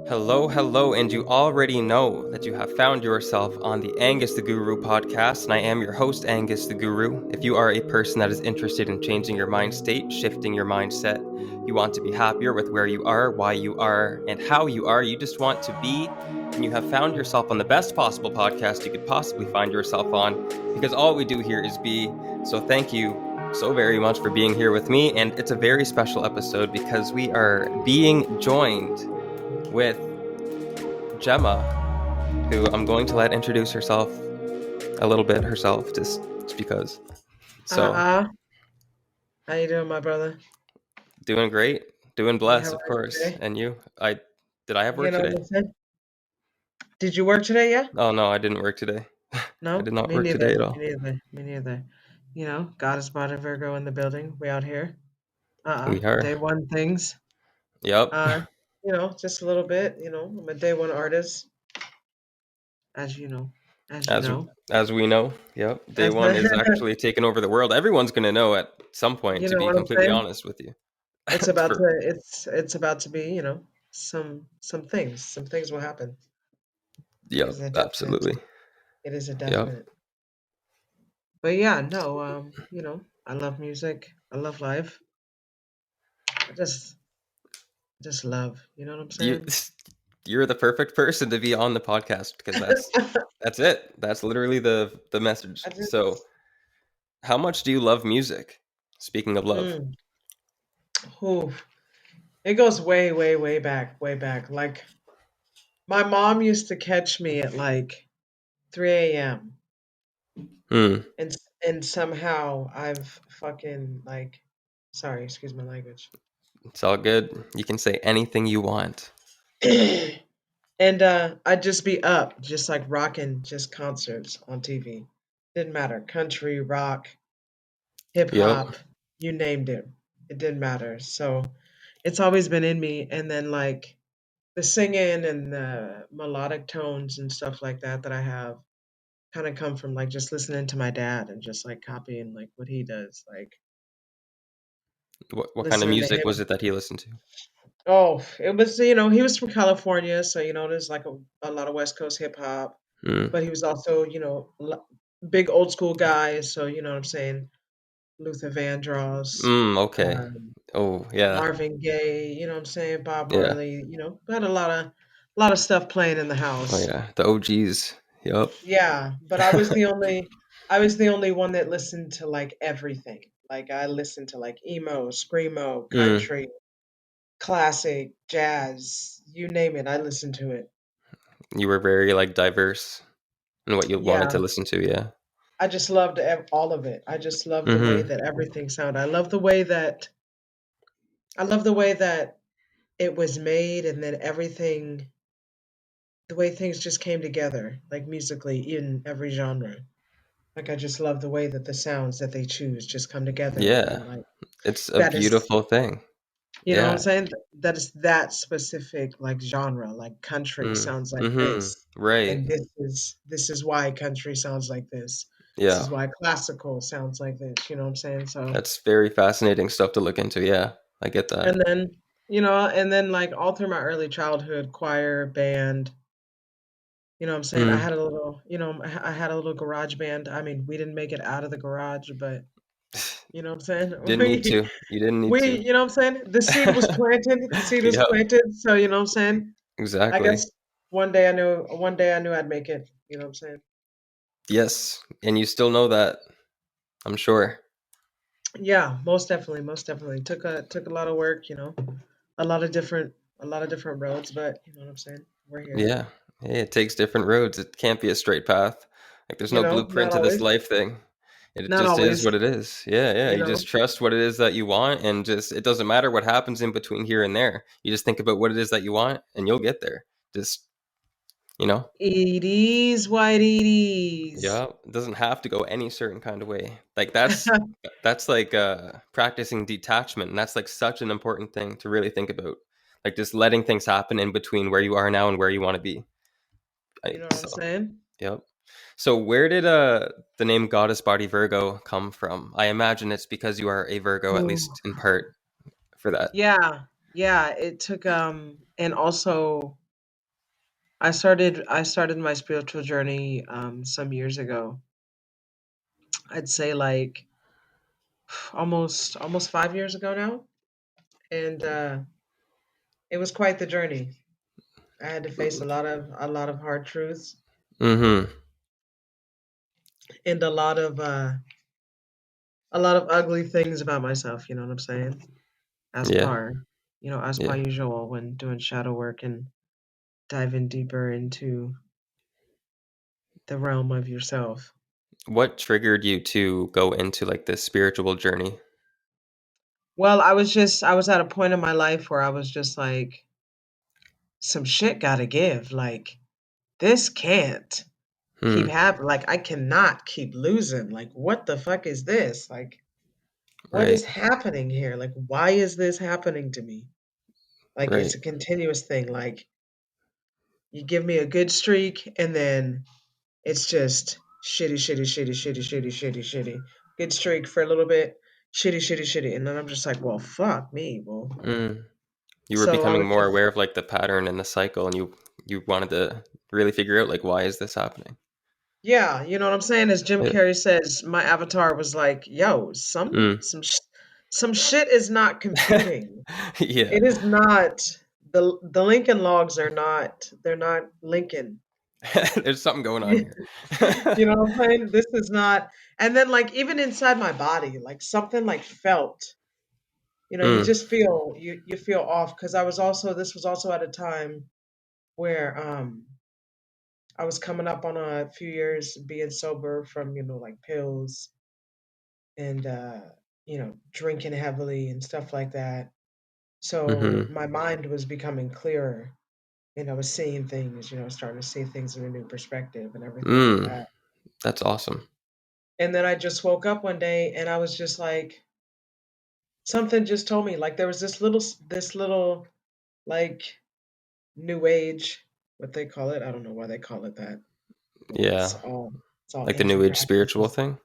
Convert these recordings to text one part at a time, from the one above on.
Hello, hello, and you already know that you have found yourself on the Angus the Guru podcast, and I am your host, Angus the Guru. If you are a person that is interested in changing your mind state, shifting your mindset, you want to be happier with where you are, why you are, and how you are, you just want to be, and you have found yourself on the best possible podcast you could possibly find yourself on, because all we do here is be. So thank you so very much for being here with me, and it's a very special episode because we are being joined with Jemma, who I'm going to let introduce herself a little bit herself, just because. So, Uh-uh. How you doing, my brother? doing great, doing Yeah, how blessed, of are you course. today? And you? Did I have You work know, today? listen. Did you work today, yeah? Oh no, I didn't work today. I No? did not Me work neither. today at Me all. neither. Me neither. God is brought a Virgo in the building. We out here. We are. Day one things. Yep. Uh, just a little bit, I'm a day one artist, as you know. As you As know. as we know, yep. As DayWon is actually taking over the world. Everyone's gonna know at some point, you to know be what I'm completely saying? honest with you. It's about For to it's about to be, some things. Some things will happen. It Yep, is a definite. absolutely. It is a Yep. definite. But yeah, no, I love music. I love life. I just love. You know what I'm You saying? you're the perfect person to be on the podcast because that's it. That's literally the message. I So, just how much do you love music? Speaking of love. mm, whew. It goes way, way, way back, way back. Like my mom used to catch me at like 3 a.m. Hmm. and and somehow I've fucking like sorry, excuse my language. It's all good. You can say anything you want. And I'd just be up, just like rocking just concerts on TV. Didn't matter. Country, rock, hip Yep. hop, you named it. It didn't matter. So it's always been in me. And then like the singing and the melodic tones and stuff like that I have kind of come from like just listening to my dad and just like copying like what he does, like What kind of listening to music was him. it that he listened to? Oh, it was, he was from California. So, there's like a lot of West Coast hip hop, Hmm. but he was also, big old school guy. So, you know what I'm saying? Luther Vandross, Okay. um, Oh, yeah. Marvin Gaye, you know what I'm saying? Bob Yeah. Marley, got a lot of stuff playing in the Oh, house. yeah. The OGs. Yep. Yeah, but I was the only one that listened to like everything. Like I listened to like emo, screamo, Mm. country, classic, jazz, you name it, I listened to it. You were very like diverse in what you wanted Yeah, to listen to, yeah. I just loved all of it. I just loved the way Mm-hmm. that everything sounded. I love the way that it was made, and then everything, the way things just came together, like musically in every genre. Like I just love the way that the sounds that they choose just come together, and Yeah. then like It's a that is, beautiful thing. you know what I'm Yeah. saying? That is that specific like genre. Like country Mm. sounds like Mm-hmm. this, Right. and this is why country sounds like this. This Yeah. is why classical sounds like this. You know what I'm saying? So, That's very fascinating stuff to look into. Yeah. I get that. and then like all through my early childhood, choir, band. You know what I'm saying? I Mm. had a little, I had a little garage band. I mean, we didn't make it out of the garage, but you know what I'm saying? Didn't need to. You didn't need We, to. you know what I'm saying? The seed was planted. The seed was Yep. planted. So, you know what I'm saying? I Exactly. guess one day I knew I'd make it. You know what I'm saying? Yes. And you still know that, I'm sure. Yeah, most definitely, most definitely. Took a lot of work, a lot of different a lot of different roads, but you know what I'm saying? We're here. Yeah. Hey, it takes different roads. It can't be a straight path. Like there's no blueprint Not to this always. life thing. It Not just is always, what it is. Yeah, yeah. you You know. just trust what it is that you want and just it doesn't matter what happens in between here and there. You just think about what it is that you want and you'll get there. Just, you know? It is what it is. Yeah, it doesn't have to go any certain kind of way. Like that's like practicing detachment, and that's like such an important thing to really think about. Like just letting things happen in between where you are now and where you want to be. You know what I'm So, saying? yep. So where did the name Goddess Body Virgo come from? I imagine it's because you are a Virgo, at Ooh. least in part for that. Yeah, yeah. It took and also I started my spiritual journey some years ago. I'd say like almost 5 years ago now, and it was quite the journey. I had to face a lot of hard truths Mm-hmm. and a lot of ugly things about myself. You know what I'm saying? As Yeah. par, as per Yeah. usual when doing shadow work and diving deeper into the realm of yourself. What triggered you to go into like this spiritual journey? Well, I was at a point in my life where I was just like, some shit gotta give. Like, this can't keep Hmm. happening. Like, I cannot keep losing. Like, what the fuck is this? Like, what is Right. happening here? Like, why is this happening to me? Like, it's Right. a continuous thing. Like, you give me a good streak, and then it's just shitty, shitty, shitty, shitty, shitty, shitty, shitty. Good streak for a little bit, shitty, shitty, shitty. And then I'm just like, well, fuck me. Well, Mm. You were so I becoming was more just, aware of like the pattern and the cycle, and you wanted to really figure out like why is this happening? yeah, you know what I'm saying? As Jim Yeah. Carrey says, my avatar was like, yo, Mm. some shit is not computing. Yeah. It is not, the Lincoln logs are not, they're not Lincoln. There's something going on here. You know what I'm saying? This is not, and then like even inside my body, like something like felt, you Mm. just feel, you feel off. Because this was also at a time where I was coming up on a few years being sober from, like pills and drinking heavily and stuff like that. So Mm-hmm. my mind was becoming clearer and I was seeing things, starting to see things in a new perspective and everything like Mm. that. That's awesome. And then I just woke up one day and I was just like, something just told me, like there was this little like new age, what they call it. I don't know why they call it that. Yeah. It's all Like the new ancient age spiritual practices. thing.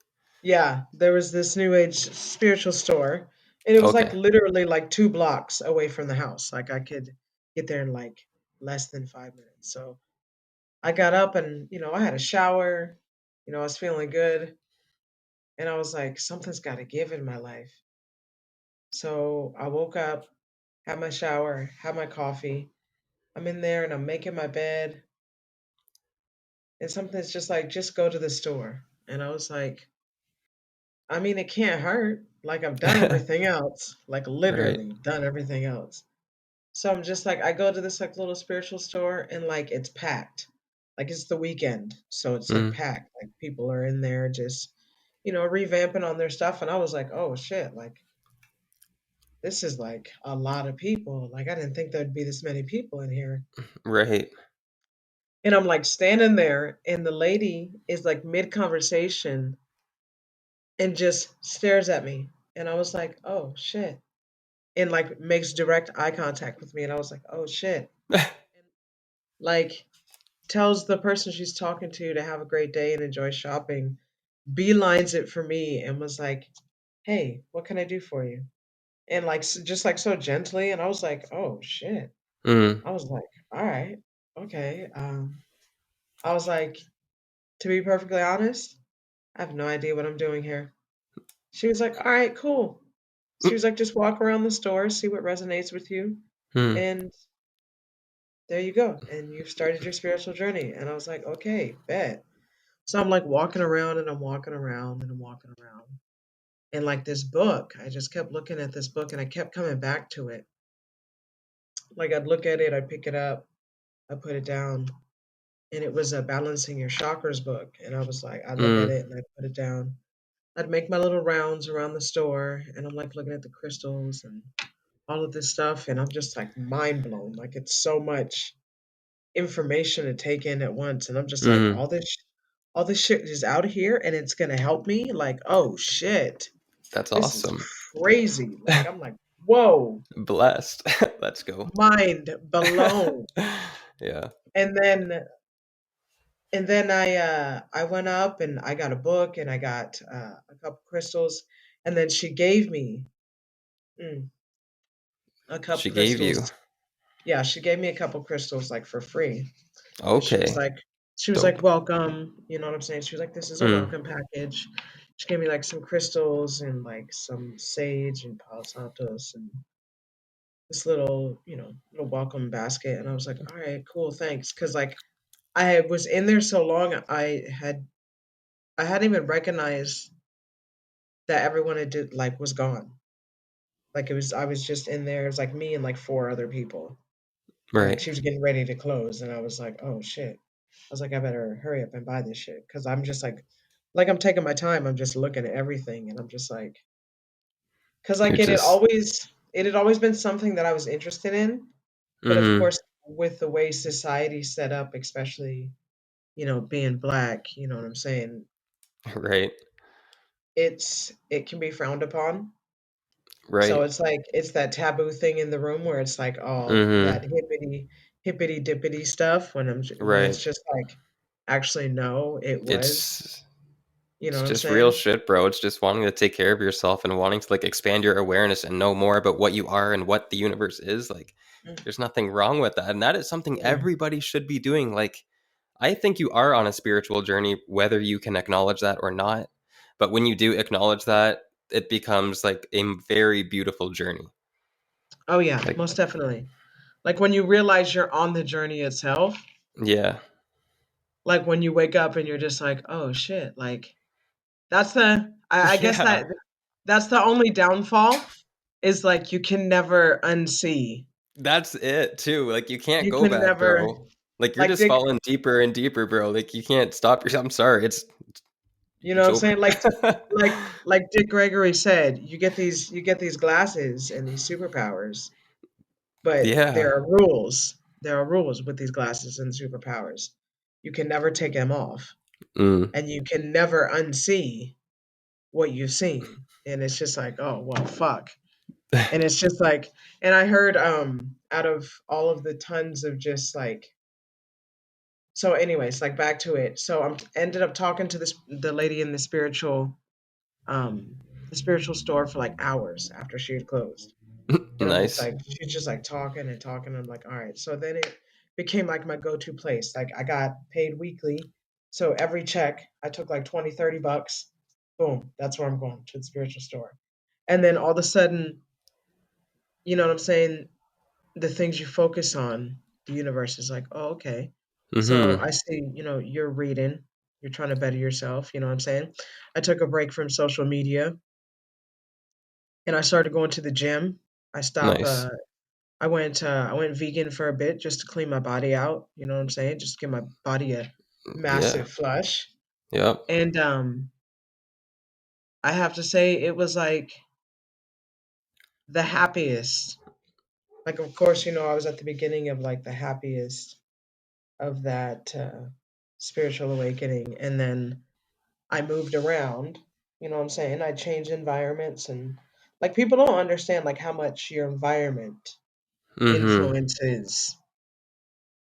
Yeah, there was this new age spiritual store, and it was like Okay. literally like 2 blocks away from the house. Like I could get there in like less than 5 minutes. So I got up and I had a shower. I was feeling good, and I was like, something's got to give in my life. So I woke up, had my shower, had my coffee. I'm in there and I'm making my bed, and something's just like, just go to the store. And I was like, I mean, it can't hurt. Like I've done everything else, like Right. literally done everything else. So I'm just like, I go to this like little spiritual store and like it's packed. Like it's the weekend, so it's like Mm. packed. Like people are in there just, revamping on their stuff. And I was like, oh shit, like this is like a lot of people. Like I didn't think there'd be this many people in here. Right. And I'm like standing there, and the lady is like mid conversation and just stares at me. And I was like, oh shit. And like makes direct eye contact with me. And I was like, oh shit. Like tells the person she's talking to have a great day and enjoy shopping, beelines it for me and was like, hey, what can I do for you? And like just like so gently. And I was like, oh shit. Mm. I was like, all right, okay. I was like, to be perfectly honest, I have no idea what I'm doing here. She was like, all right, cool. She was like, just walk around the store, see what resonates with you. Mm. And there you go. And you've started your spiritual journey. And I was like, okay, bet. So I'm like walking around and I'm walking around and I'm walking around. And like this book, I just kept looking at this book and I kept coming back to it. Like I'd look at it, I'd pick it up, I put it down. And it was a balancing your chakras book. And I was like, I'd look at Mm. it and I'd put it down. I'd make my little rounds around the store and I'm like looking at the crystals and all of this stuff. And I'm just like mind blown. Like it's so much information to take in at once. And I'm just like, Mm. all this shit is out here and it's gonna help me. Like, oh shit, That's this is awesome. crazy. Like, I'm like, whoa, Blessed. Let's go. mind blown. Yeah. And then I went up and I got a book and I got a couple crystals, and then she gave me mm, a She couple gave you. crystals. Yeah, she gave me a couple crystals like for free. And she was Okay. like, Dope. welcome. You know what I'm saying? She was like, this is a Mm. welcome package. She gave me like some crystals and like some sage and Palo Santos and this little, little welcome basket. And I was like, all right, cool, thanks. Cause like I was in there so long, I hadn't even recognized that everyone had did like was gone. Like I was just in there. It was like me and like four other people. And like Right. she was getting ready to close, and I was like, oh shit. I was like, I better hurry up and buy this shit. Cause I'm just like I'm taking my time. I'm just looking at everything and I'm just like, cause You're like just. it had always been something that I was interested in. But of Mm-hmm. course, with the way society's set up, especially, being black, you know what I'm saying? Right. It can be frowned upon. So Right. it's like it's that taboo thing in the room where it's like all Mm-hmm. that hippity dippity stuff when it's Right. just like actually no, it was. It's You know it's what I'm just real saying? shit, bro. It's just wanting to take care of yourself and wanting to like expand your awareness and know more about what you are and what the universe is. Like, Mm, there's nothing wrong with that. And that is something yeah. everybody should be doing. Like, I think you are on a spiritual journey, whether you can acknowledge that or not. But when you do acknowledge that, it becomes like a very beautiful journey. Oh yeah, Like, most definitely. Like when you realize you're on the journey itself, yeah. like when you wake up and you're just like, oh shit, like that's the I guess Yeah. that's the only downfall is like you can never unsee. That's it too. Like, you can't You go can back, never bro. Like, you're like just Dick, falling deeper and deeper, bro. Like, you can't stop yourself. I'm sorry. you know what It's I'm over. saying? Like like Dick Gregory said, you get these glasses and these superpowers, but Yeah. There are rules with these glasses and superpowers. You can never take them off, Mm. and you can never unsee what you've seen. And it's just like, oh well, fuck. And it's just like, and I heard out of all of the tons of just like, so anyways, like back to it. So I'm ended up talking to this the lady in um the spiritual store for like hours after she had closed. And I'm just Nice. like, she's just like talking and talking. I'm like, all right. So then it became like my go-to place. Like I got paid weekly. So every check, I took like 20, 30 bucks. Boom. That's where I'm going, to the spiritual store. And then all of a sudden, you know what I'm saying? The things you focus on, the universe is like, oh, okay. So Mm-hmm. I see, you're reading, you're trying to better yourself. You know what I'm saying? I took a break from social media and I started going to the gym. I stopped Nice. I went vegan for a bit just to clean my body out, you know what I'm saying? Just give my body a Yeah. massive flush. Yep. And I have to say it was like the happiest. Like of course, I was at the beginning of like the happiest of that spiritual awakening and then I moved around, you know what I'm saying? I changed environments and like people don't understand like how much your environment Mm-hmm. influences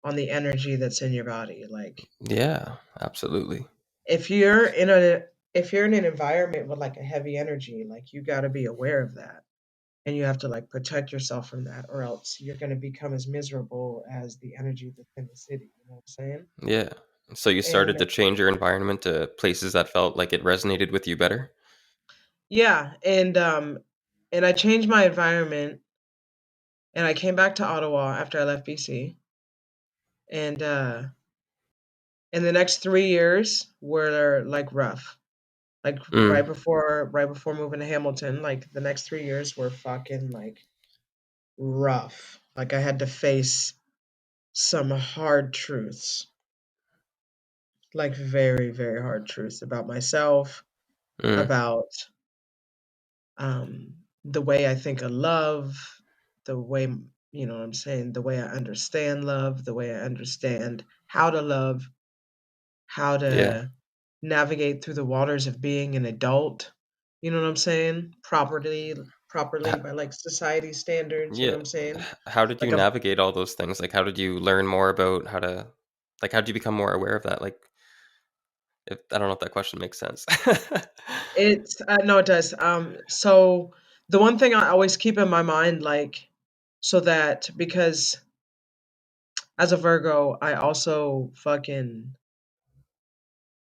on the energy that's in your body. Like Yeah, absolutely. if you're in a if you're in an environment with like a heavy energy, like you got to be aware of that and you have to like protect yourself from that or else you're going to become as miserable as the energy that's in the city, you know what I'm saying? Yeah. So you started And to change your environment to places that felt like it resonated with you better? yeah, and I changed my environment and I came back to Ottawa after I left BC and in the next 3 years were like rough. Like Mm. right before moving to Hamilton, like the next 3 years were fucking like rough. Like I had to face some hard truths, like very, very hard truths about myself, Mm. about the way I think of love, the way, you know what I'm saying, the way I understand love, the way I understand how to love, how Yeah. to navigate through the waters of being an adult, you know what I'm saying? Properly H- by like society standards, you know yeah. what I'm saying? How did you Like I'm navigate all those things? Like, how did you learn more about how to, like, how did you become more aware of that? Like, if I don't know if that question makes sense. it's no it does. So the one thing I always keep in my mind like so that because as a Virgo, I also fucking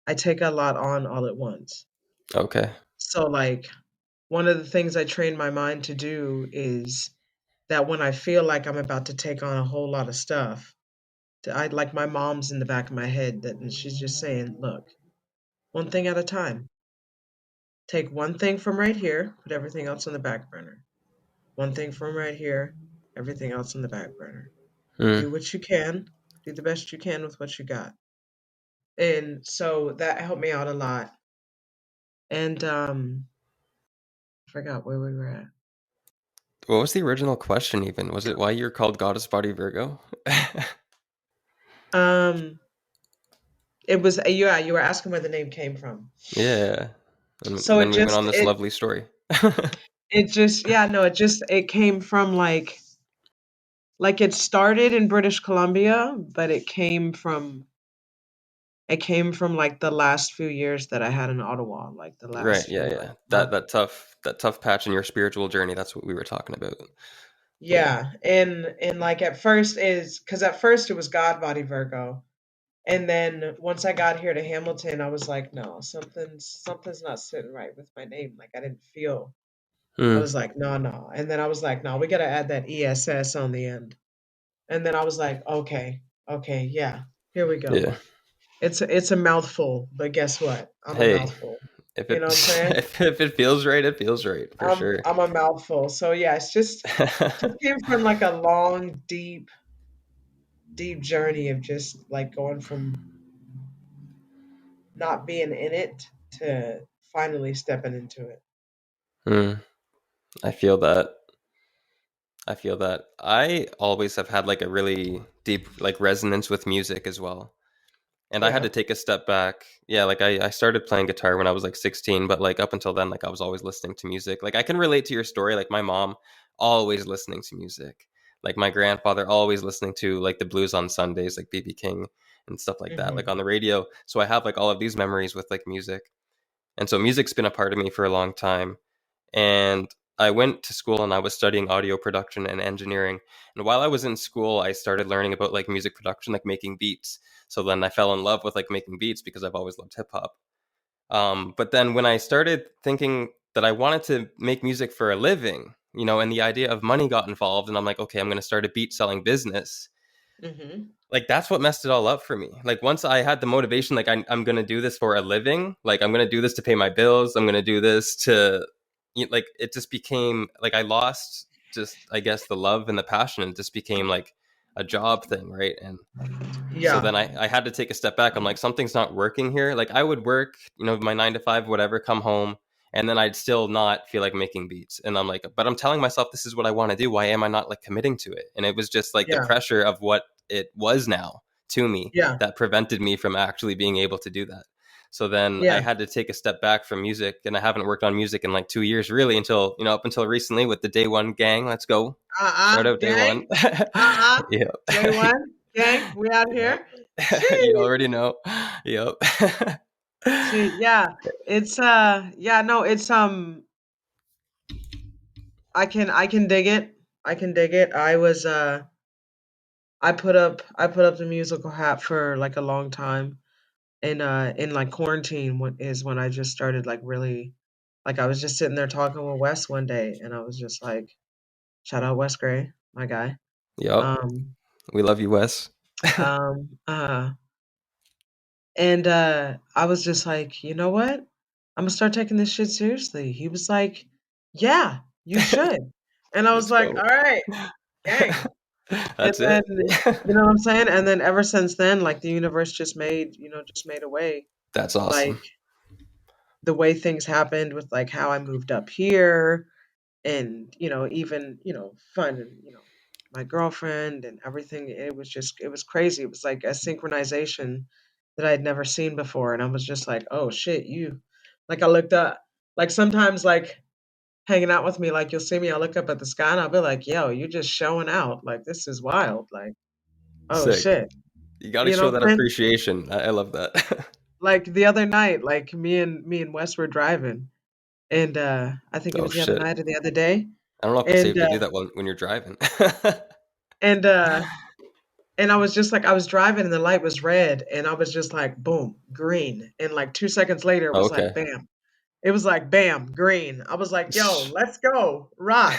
I take a lot on all at once. Okay. So like one of the things I train my mind to do is that when I feel like I'm about to take on a whole lot of stuff, I like my mom's in the back of my head that and she's just saying, "Look, one thing at a time. Take one thing from right here, put everything else on the back burner. One thing from right here, everything else on the back burner. Hmm. Do what you can, do the best you can with what you got." And so that helped me out a lot. And I forgot where we were at. What was the original question even? Was it why you're called Goddess Body Virgo? Um, it was yeah, you were asking where the name came from. Yeah. So And then it we went just on this lovely story. it just yeah, no, it came from like it started in British Columbia, but it came from like the last few years that I had in Ottawa, like the Right, last yeah, few yeah. like months. That tough patch in your spiritual journey, that's what we were talking about. Yeah. Yeah, and like at first is because at first it was God Body Virgo, and then once I got here to Hamilton, I was like, no, something's not sitting right with my name. Like I didn't feel. I Hmm. was like, no, no, and then I was like, no, we got to add that ESS on the end, and then I was like, okay, okay, yeah, here we go. Yeah. It's a mouthful, but guess what? I'm a Hey, mouthful. if You it know what I'm saying? if it feels right, it feels right for I'm sure. I'm a mouthful. So yeah, it's just came from like a long, deep journey of just like going from not being in it to finally stepping into it. Hmm. I feel that. I feel that. I always have had like a really deep like resonance with music as well. And I had Yeah. to take a step back. Yeah, like I started playing guitar when I was like 16, but like up until then, like I was always listening to music. Like I can relate to your story. Like my mom always listening to music. Like my grandfather always listening to like the blues on Sundays, like BB King and stuff like that, like Hmm. on the radio. So I have like all of these memories with like music. And so music's been a part of me for a long time. And I went to school and I was studying audio production and engineering. And while I was in school, I started learning about like music production, like making beats. So then I fell in love with like making beats because I've always loved hip hop. But then when I started thinking that I wanted to make music for a living, and the idea of money got involved, and I'm like, okay, I'm going to start a beat selling business. Hmm. Like that's what messed it all up for me. Like once I had the motivation, like I'm gonna do this for a living, like I'm gonna do this to pay my bills, I'm gonna do this to like it just became like I lost just I guess the love and the passion, and it just became like a job thing, right? And so Yeah. then I had to take a step back. I'm like, something's not working here. Like I would work, my 9 to 5, whatever, come home, and then I'd still not feel like making beats. And I'm like, but I'm telling myself this is what I want to do. Why am I not like committing to it? And it was just like the Yeah. pressure of what it was now to me Yeah. that prevented me from actually being able to do that. So then I Yeah. had to take a step back from music, and I haven't worked on music in like 2 years really until, up until recently with the DayWon gang. Let's go. Shout out DayWon. Gang. Uh-uh. Day Yeah. one. Gang. We out Yep. here. You Sheesh. already know. Yep. See, yeah. It's yeah, no, it's I can dig it. I can dig it. I put up the musical hat for like a long time. In like quarantine is when I just started like really like I was just sitting there talking with Wes one day and I was just like, shout out Wes Gray, my guy. Yep. Um We love you, Wes. um uh and I was just like, you know what? I'm gonna start taking this shit seriously. He was like, yeah, you should. And I was Let's like, go. all right, gang. And That's then it. you know what I'm saying? And then ever since then, like the universe just made a way. That's Like awesome. the way things happened with like how I moved up here and even fun my girlfriend and everything. It was crazy. It was like a synchronization that I had never seen before, and I was just like, oh shit, you like I looked up like sometimes like hanging out with me, like you'll see me, I'll look up at the sky and I'll be like, yo, you just showing out, like this is wild, like oh Sick. shit, You got to you know show what that I'm saying? appreciation. I love that. Like the other night, like me and Wes were driving, and I think it Oh was the other shit. night or the other day, I don't know if it's and safe to do that when you're driving. and And I was just like, I was driving and the light was red, and I was just like, boom, green. And like 2 seconds later, it was like, Okay. bam. It was like, bam, green. I was like, yo, let's go, rock,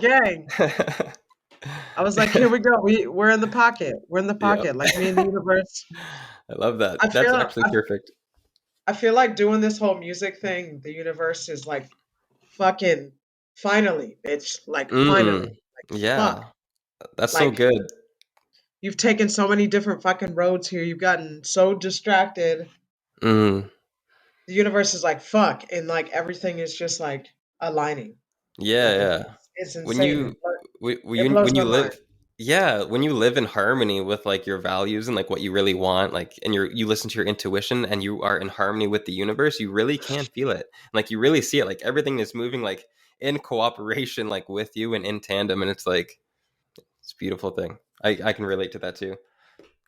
gang. I was like, here we go. We're in the pocket. We're in the Yep. pocket. Like me and the universe. I love that. I That's feel actually perfect. I feel like doing this whole music thing, the universe is like fucking finally, bitch. Like finally. Mm. Like fuck. Yeah. That's so Like good. you've taken so many different fucking roads here. You've gotten so distracted. Mm. The universe is like fuck, and like everything is just like aligning. Yeah, Like yeah. it's When insane. you It blows when my you mind. live, yeah, when you live in harmony with like your values and like what you really want, like, and you listen to your intuition and you are in harmony with the universe, you really can feel it. Like you really see it. Like everything is moving like in cooperation, like with you and in tandem, and it's a beautiful thing. I can relate to that too.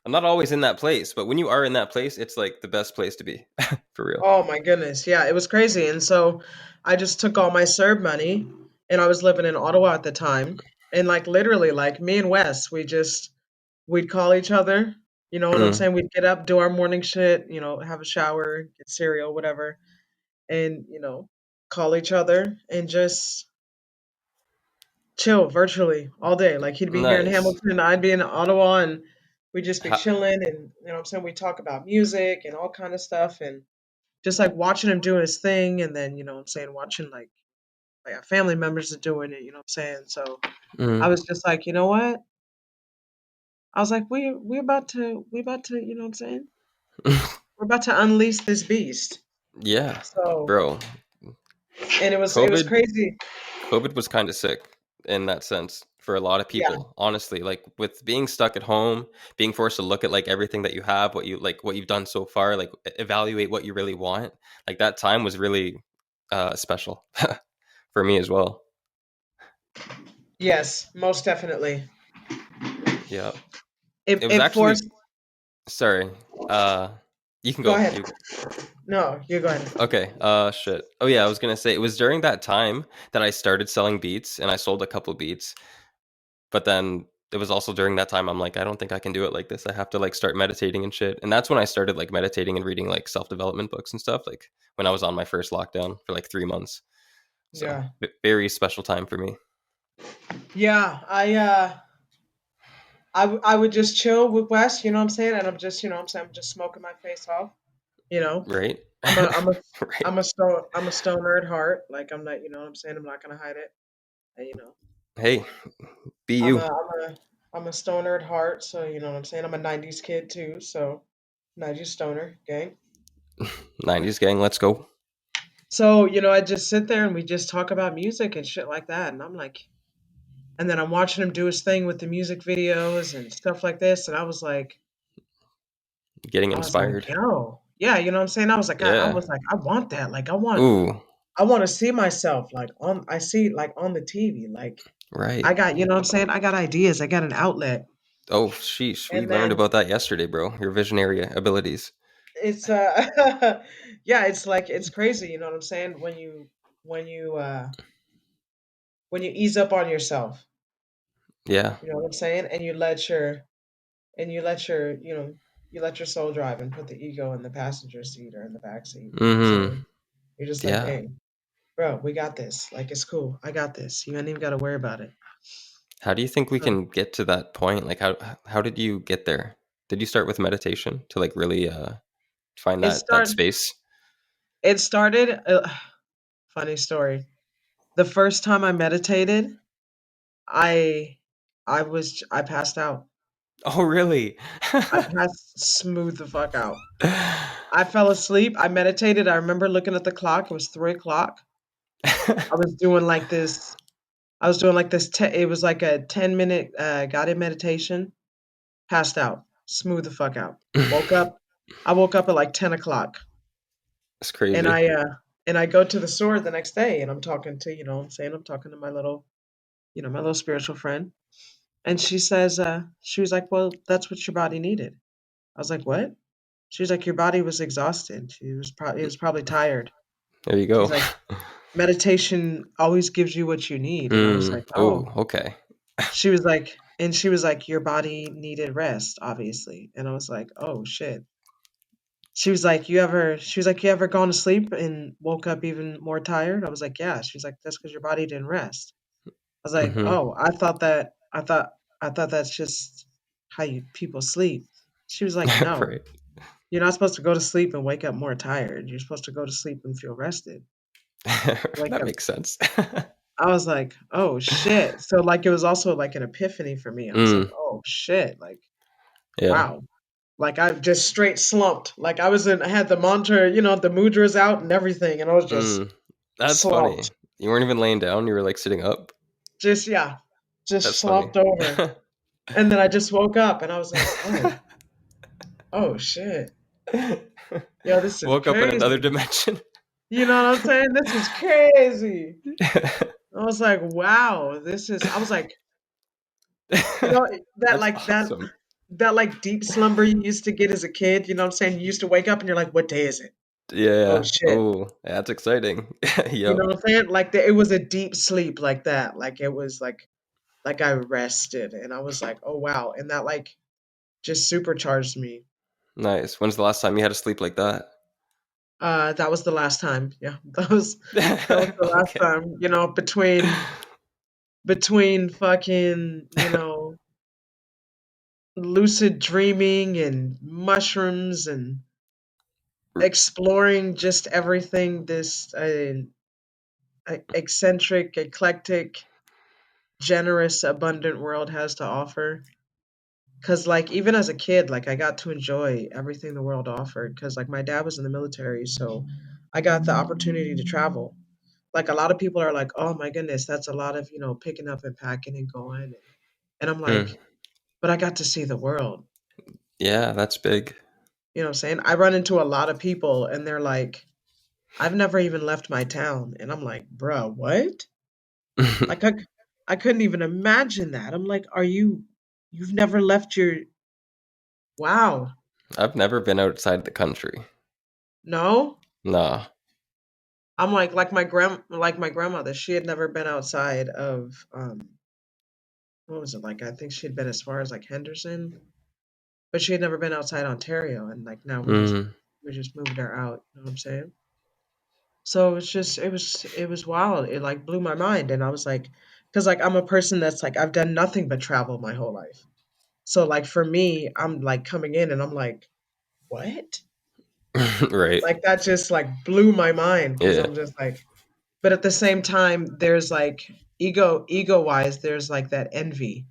I'm not always in that place, but when you are in that place, it's like the best place to be, for real. Oh my goodness. Yeah, it was crazy. And so I just took all my CERB money, and I was living in Ottawa at the time. And like literally, like me and Wes, we'd call each other, you know what I'm Mm, saying? We'd get up, do our morning shit, have a shower, get cereal, whatever, and call each other and just chill virtually all day. Like he'd be here in nice. Hamilton, I'd be in Ottawa, and we'd just be How, chilling, and what I'm saying, we talk about music and all kind of stuff, and just like watching him do his thing, and then what I'm saying, watching like our family members are doing it, what I'm saying. So I mm. was just like, you know what? I was like, we about to, what I'm saying? We're about to unleash this beast. Yeah, So, bro. and it was COVID crazy. COVID was kind of sick in that sense for a lot of Yeah. people, honestly. Like with being stuck at home, being forced to look at like everything that you have, what you've done so far, like evaluate what you really want. Like that time was really special for me as well. Yes, most definitely. Yeah. It It was it actually, forced. sorry. Uh you can Go go. ahead. You No, you go ahead. Okay. Shit. Oh yeah, I was going to say it was during that time that I started selling beats and I sold a couple beats. But then it was also during that time I'm like, I don't think I can do it like this. I have to like start meditating and shit. And that's when I started like meditating and reading like self-development books and stuff, like when I was on my first lockdown for like 3 months. So Yeah. very special time for me. Yeah, I would just chill with Wes, you know what I'm saying? And I'm just, what I'm saying, I'm just smoking my face off, you know. Right. I'm a I'm a Right. I'm a stone nerd heart. Like I'm not, what I'm saying, I'm not gonna hide it. And, Hey, be I'm you. a I'm a I'm a stoner at heart, so you know what I'm saying. I'm a '90s kid too, so '90s stoner gang. 90s gang, let's go. So I just sit there and we just talk about music and shit like that, and I'm like, and then I'm watching him do his thing with the music videos and stuff like this, and Getting I was like, inspired. yo, yeah, you know what I'm saying. I Yeah. was like, I want that. Like, Ooh, I want to see myself like I see like on the TV. Like, right. I got, you know what I'm saying. I got ideas. I got an outlet, Oh, sheesh. We and learned then about that yesterday, bro. Your visionary abilities. it's yeah, it's like it's crazy, you know what I'm saying, when you when you ease up on yourself, Yeah. you know what I'm saying, and you let your you let your soul drive and put the ego in the passenger seat or in the back seat, you know what I'm Mm-hmm. saying. You're just like, Yeah. hey, bro, we got this. Like, it's cool. I got this. You ain't even got to worry about it. How do you think we So can get to that point? Like how did you get there? Did you start with meditation to like really find it that started space? it started funny story. The first time I meditated, I I passed out. Oh, really? I passed smooth the fuck out. I fell asleep. I meditated. I remember looking at the clock. It was 3 o'clock. I was doing like this. I was doing like this. It was like a 10-minute guided meditation. Passed out. Smooth the fuck out. Woke up. I woke up at like 10 o'clock, It's and crazy. I go to the store the next day, and I'm talking to what I'm saying, I'm talking to my little spiritual friend, and she was like, well, that's what your body needed. I was like, what? She was like, your body was exhausted. It was probably tired. There you She's go. like, meditation always gives you what you need. And I was Mm. like, Oh, oh. okay. She was like, And she was like, your body needed rest, obviously. And I was like, oh shit. You ever gone to sleep and woke up even more tired? I was like, yeah. She was like, that's because your body didn't rest. I was like, Mm-hmm. oh, I thought that's just how you people sleep. She was like, no, Right. you're not supposed to go to sleep and wake up more tired. You're supposed to go to sleep and feel rested. Wake That up. makes sense. I was like, oh shit. So like it was also like an epiphany for me. I was like, Mm, oh shit. Like, yeah. wow. Like I just straight slumped. Like I had the monitor, the mudras out and everything, and I was just Mm, that's funny. slumped. You weren't even laying down, you were like sitting up. Just yeah, just That's funny. slumped over. And then I just woke up and I was like, oh shit. Yo, this is Woke up in another crazy. dimension. You know what I'm saying? This is crazy. I was like, wow, I was like, that That's like awesome. that like deep slumber you used to get as a kid, you know what I'm saying? You used to wake up and you're like, what day is it? Oh Yeah. shit. Oh, that's exciting. You know Yep. what I'm saying? Like it was a deep sleep like that. Like it was like I rested and I was like, "Oh wow." And that like just supercharged me. Nice. When's the last time you had to sleep like that? That was the last time. Yeah. That was the last Okay. time, between fucking, lucid dreaming and mushrooms and exploring just everything this eccentric, eclectic, generous, abundant world has to offer. Cause like even as a kid, like I got to enjoy everything the world offered. Cause like my dad was in the military, so I got the opportunity to travel. Like a lot of people are like, "Oh my goodness, that's a lot of picking up and packing and going." And I'm Hmm. like, "But I got to see the world." Yeah, that's big. You know what I'm saying? I run into a lot of people, and they're like, "I've never even left my town," and I'm like, "Bruh, what?" Like I couldn't even imagine that. I'm like, "Are you? You've never left your? Wow, I've never been outside the country. no." Nah. I'm like my grandmother, she had never been outside of what was it like? I think she had been as far as like Henderson, but she had never been outside Ontario, and like now Mm. we just moved her out. You know what I'm saying? So it was wild. It like blew my mind, and I was like, because like I'm a person that's like I've done nothing but travel my whole life. So like for me, I'm like coming in, and I'm like, what? Right. Like that just like blew my mind because Yeah. I'm just like, but at the same time there's like ego wise there's like that envy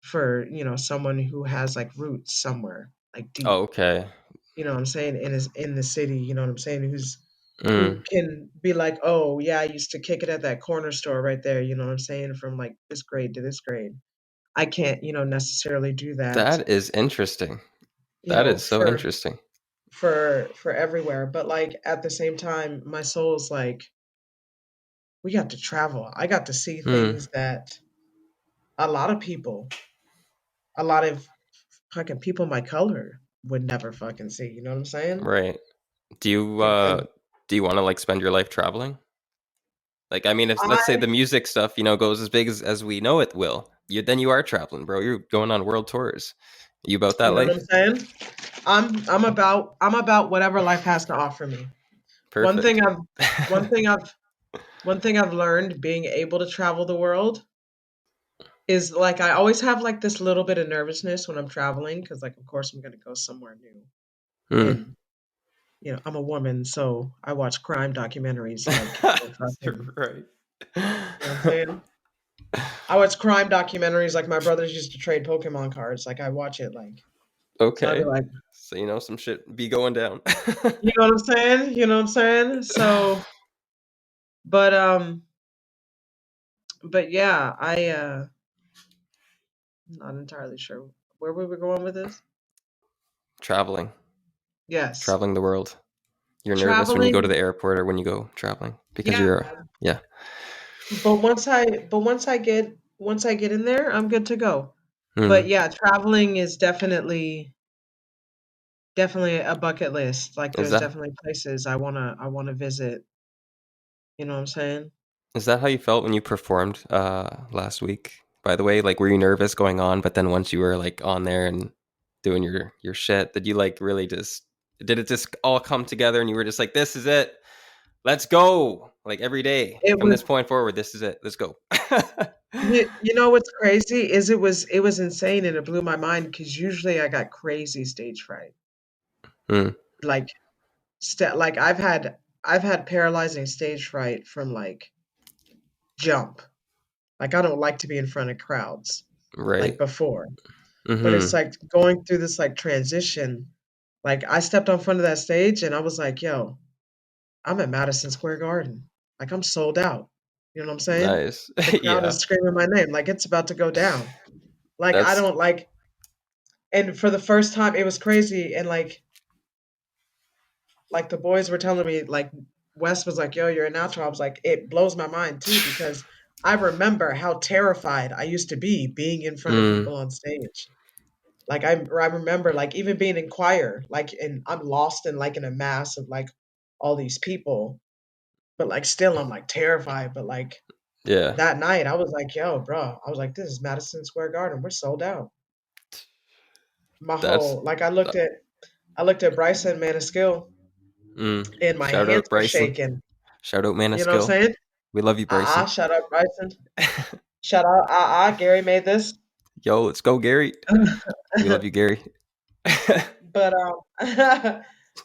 for someone who has like roots somewhere like deep, Okay. you know what I'm saying, and is in the city, you know what I'm saying, who Mm. can be like, oh yeah, I used to kick it at that corner store right there, you know what I'm saying, from like this grade to this grade. I can't necessarily do that, That is interesting. That is so for interesting. everywhere, but like at the same time my soul's like, we got to travel. I got to see Hmm. things that a lot of people, a lot of fucking people my color would never fucking see. You know what I'm saying? Right. Do you And do you want to like spend your life traveling? Like, I mean, if let's say I, the music stuff, goes as big as we know it will, then you are traveling, bro. You're going on world tours. You about that you know what I'm life? saying? I'm about whatever life has to offer me. One Perfect. thing I've one thing I've one thing I've learned being able to travel the world is like I always have like this little bit of nervousness when I'm traveling because like of course I'm gonna go somewhere new. Hmm. And I'm a woman, so I watch crime documentaries like they're fucking, Right. you know what I'm saying? I watch crime documentaries like my brothers used to trade Pokemon cards. Like I watch it like, so I'd be Okay. like, So some shit be going down. you know what I'm saying? You know what I'm saying? So, but but yeah, I'm not entirely sure where we were going with this. Traveling. Yes, Traveling the world. You're nervous when you go to traveling. the airport or when you go traveling because Yeah, you're yeah. once I get in there, I'm good to go. But Hmm. yeah, traveling is definitely a bucket list. Like Is there's that definitely places I wanna visit. You know what I'm saying? is that how you felt when you performed last week? by the way? Like, were you nervous going on? But then once you were like on there and doing your shit, did you like really just did it just all come together and you were just like, this is it, let's go, like every day It from was this point forward, this is it, let's go. you know what's crazy is it was insane and it blew my mind because usually I got crazy stage fright. Hmm. Like like I've had paralyzing stage fright from like jump. Like I don't like to be in front of crowds like Right. before. But it's Mm-hmm. like going through this like transition. Like I stepped on front of that stage and I was like, yo, I'm at Madison Square Garden. Like I'm sold out. You know what I'm saying? Nice. The crowd Yeah. is screaming my name. Like it's about to go down. Like I That's don't like and for the first time it was crazy and like the boys were telling me like Wes was like, yo, you're a natural. I was like, it blows my mind too because I remember how terrified I used to be being in front of mm, people on stage. Like I remember like even being in choir, like and I'm lost in like in a mass of like all these people, but like still I'm like terrified. But like yeah. that night I was like, yo, bro, I was like, this is Madison Square Garden. We're sold out. My That's whole like I looked at Bryson Man of Skill and my shout hands out were Bryson, shaking. shout out man of You know what I'm skill, saying? we love you Bryson. Shout out Bryson. Shout out Gary made this. Yo, let's go Gary, we love you Gary. But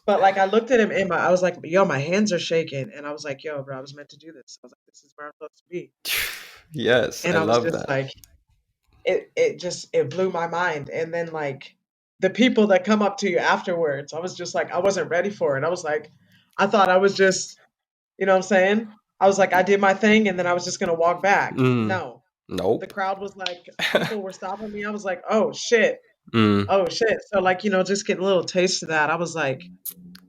but like I looked at him and I was like, yo, my hands are shaking, and I was like, yo, bro, I was meant to do this. I was like, this is where I'm supposed to be, Yes, and I I was love just that. like, it just it blew my mind, and then like the people that come up to you afterwards, I was just like, I wasn't ready for it. I was like, I thought I was just, you know what I'm saying? I was like, I did my thing, and then I was just gonna walk back. mm, No, the nope. crowd was like, people were stopping me. I was like, oh shit, mm, oh shit. So like, you know, just getting a little taste of that. I was like,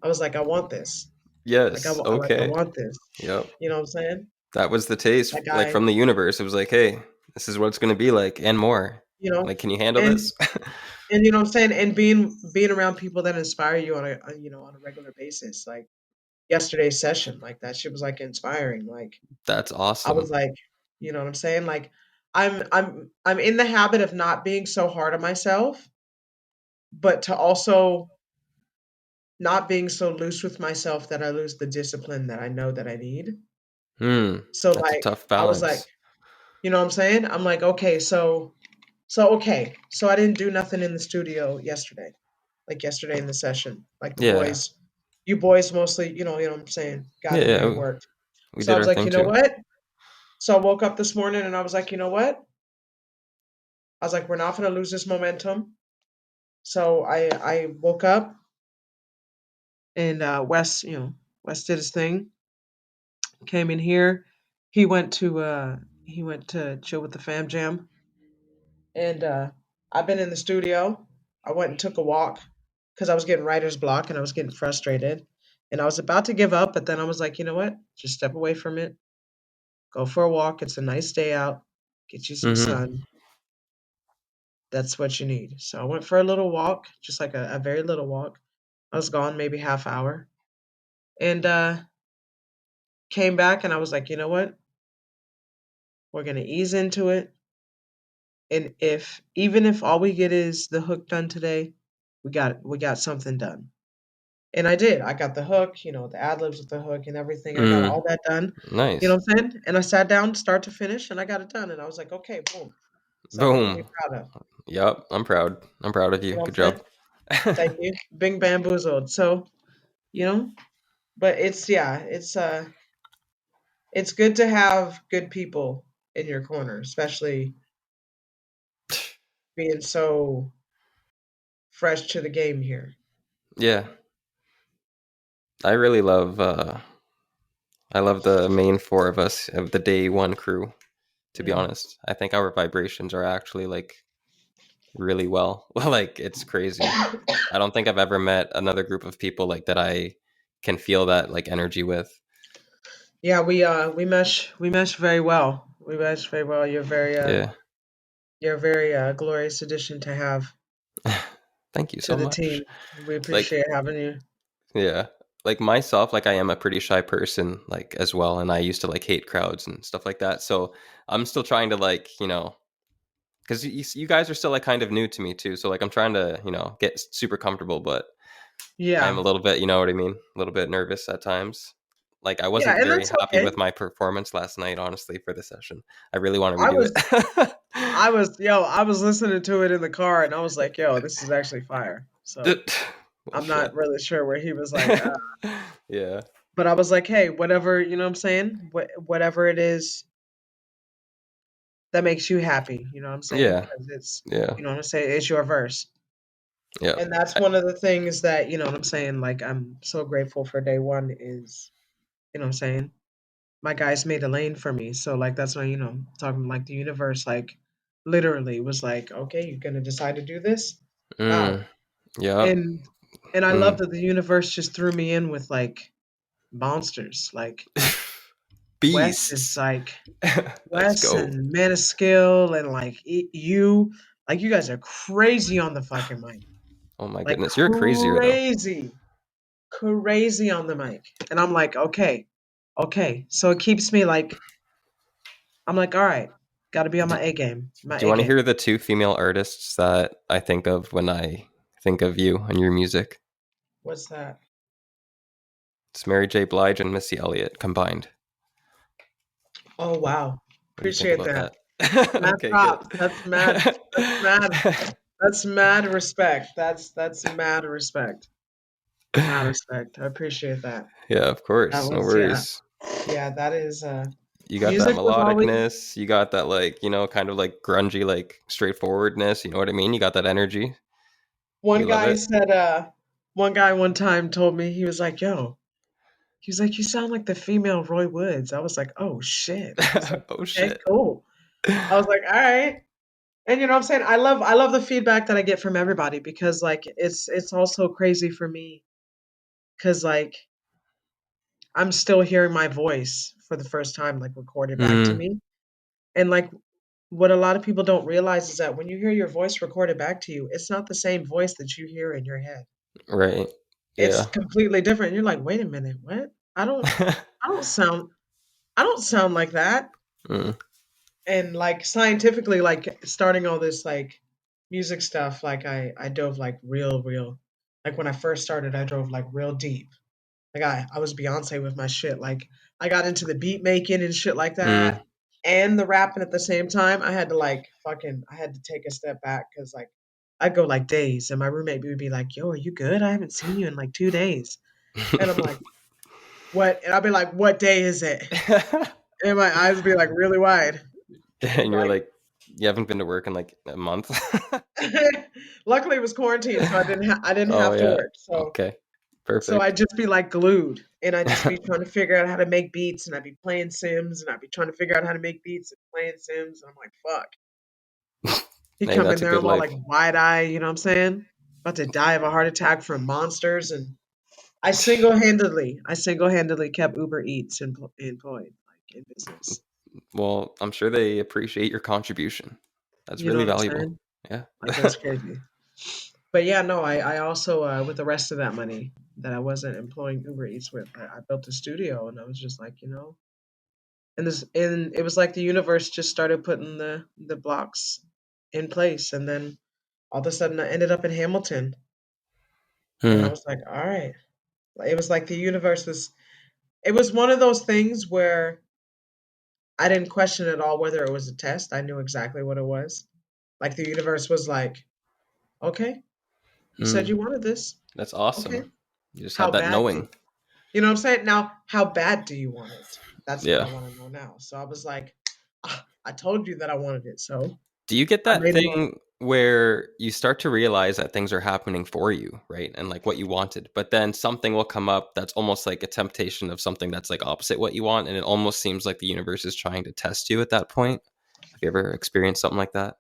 I want this. yes, Like I okay. want this. Yep, You know what I'm saying? that was the taste, Like like from the universe. It was like, hey, this is what it's going to be like and more. you know, Like, can you handle and this? you know what I'm saying, and being around people that inspire you you know on a regular basis. Like yesterday's session, like that shit was like inspiring. Like That's I was awesome. like, you know what I'm saying? Like I'm in the habit of not being so hard on myself, but to also not being so loose with myself that I lose the discipline that I know that I need. Hmm. So That's a like tough I was like, balance. you know what I'm saying? I'm like, okay, okay. So I didn't do nothing in the studio yesterday. Like yesterday in the session. Like the Yeah. boys, you boys mostly, you know what I'm saying, got Yeah, in there yeah. and worked. We So I did was our like, thing you know too. what? So I woke up this morning and I was like, you know what? I was like, we're not gonna lose this momentum. So I woke up and Wes, you know, Wes did his thing, came in here. He went to he went to chill with the fam jam. And I've been in the studio. I went and took a walk because I was getting writer's block and I was getting frustrated. And I was about to give up, but then I was like, you know what? Just step away from it. Go for a walk. It's a nice day out. Get you some Mm-hmm. sun. That's what you need. So I went for a little walk, just like a very little walk. I was gone maybe half hour and came back and I was like, you know what? We're gonna ease into it. And if even if all we get is the hook done today, we got something done. And I did. I got the hook, you know, the ad libs with the hook and everything. I got Mm. all that done. You know Nice. what I'm saying? And I sat down start to finish and I got it done. And I was like, okay, boom. Something to be Boom. proud of. Yep. I'm proud. I'm proud of you. You know Good what I'm saying? job. Thank you. Bing bamboozled. So, you know, but it's yeah, it's good to have good people in your corner, especially being so fresh to the game here. Yeah. I really love I love the main four of us of the day one crew, to be Mm. honest. I think our vibrations are actually like really well. Like it's crazy. I don't think I've ever met another group of people like that I can feel that like energy with. Yeah, we mesh very well. We mesh very well. Yeah. You're a very glorious addition to have Thank you to so the much. team. We Like appreciate having you. yeah. Like myself, like I am a pretty shy person like as well and I used to like hate crowds and stuff like that. So I'm still trying to like, because you guys are still like kind of new to me too. So like I'm trying to, you know, get super comfortable, but I am Yeah. a little bit, you know what I mean, a little bit nervous at times. Like I Yeah, wasn't and very that's happy okay. with my performance last night, honestly, for the session. I really want to I redo was it. I was listening to it in the car and I was like, yo, this is actually fire. So Well, I'm shit. not really sure where he was like, Yeah. but I was like, hey, whatever, you know what I'm saying? Whatever it is that makes you happy, you know what I'm saying? Yeah. Because it's, Yeah. you know what I'm saying? It's your verse. Yeah. And that's one of the things that, you know what I'm saying? Like, I'm so grateful for DayWon is, you know what I'm saying? My guys made a lane for me. So, like, that's why, you know, talking like the universe, like, literally was like, okay, you're going to decide to do this? Wow. Mm. Yeah. And, and I love Mm. that the universe just threw me in with like monsters. Like, Wes is Beasts. like, Let's Wes go. and Man of Skill and like you, like you guys are crazy on the fucking mic, Oh my like goodness. You're crazier though. crazy, crazy on the mic. And I'm like, okay, okay. So it keeps me like, I'm like, all right, got to be on Do, my A game, my do you A want to game. hear the two female artists that I think of when I think of you and your music? What's that? It's Mary J. Blige and Missy Elliott combined. Oh wow, What do you think appreciate about that. that? Mad Okay, good. props. That's mad. That's mad. That's mad respect. That's mad respect. Mad respect. I appreciate that. Yeah, of That course. No was yeah. worries. Yeah, that is You got that music was always melodicness. You got that, like, you know, kind of like grungy, like straightforwardness. You know what I mean? You got that energy. We one love guy it. said one guy one time told me he was like, "Yo," he was like, "You sound like the female Roy Woods." I was like, "Oh shit." I was like, Oh, "Okay, shit. cool." I was like, "All right." And you know what I'm saying? I love the feedback that I get from everybody because like it's also crazy for me cuz like I'm still hearing my voice for the first time like recorded back to Mm, me. And like what a lot of people don't realize is that when you hear your voice recorded back to you, it's not the same voice that you hear in your head. right. It's Yeah. completely different. You're like, "Wait a minute, what? I don't I don't sound I don't sound like that." Mm, And like scientifically like starting all this like music stuff, like I dove like real like when I first started, I drove like real deep. Like I was Beyonce with my shit. Like I got into the beat making and shit like mm. that and the rapping at the same time. I had to like fucking I had to take a step back cuz like I'd go like days and my roommate would be like, "Yo, are you good? I haven't seen you in like 2 days." And I'm like, "What?" And I'll be like, "What day is it?" And my eyes be like really wide. And you're Like like, you haven't been to work in like a month. luckily it was quarantine, so I didn't Oh, have to yeah. work. Okay. So I'd Perfect. just be like glued and I'd just be trying to figure out how to make beats and I'd be playing Sims and I'd be trying to figure out how to make beats and playing Sims and I'm like, fuck. He'd Hey, come in that's a there, good I'm all life. like wide eye, you know what I'm saying? About to die of a heart attack from monsters and I single handedly kept Uber Eats employed, like in business. Well, I'm sure they appreciate your contribution. That's You know really what I'm valuable. saying? Yeah. Like it was crazy. But yeah, no, I also with the rest of that money that I wasn't employing Uber Eats with, I built a studio and I was just like, you know, and it was like the universe just started putting the blocks in place and then all of a sudden I ended up in Hamilton and I Hmm. was like, all right. It was like the universe was it was one of those things where I didn't question at all whether it was a test. I knew exactly what it was. Like the universe was like, okay, you said Hmm. you wanted this. That's Okay. awesome. You just How had that bad do knowing. you know what I'm saying? Now, how bad do you want it? That's what I Yeah. want to know now. So I was like, I told you that I wanted it. So Do you get I that made a little thing where you start to realize that things are happening for you, right? And like what you wanted, but then something will come up that's almost like a temptation of something that's like opposite what you want. And it almost seems like the universe is trying to test you at that point. Have you ever experienced something like that?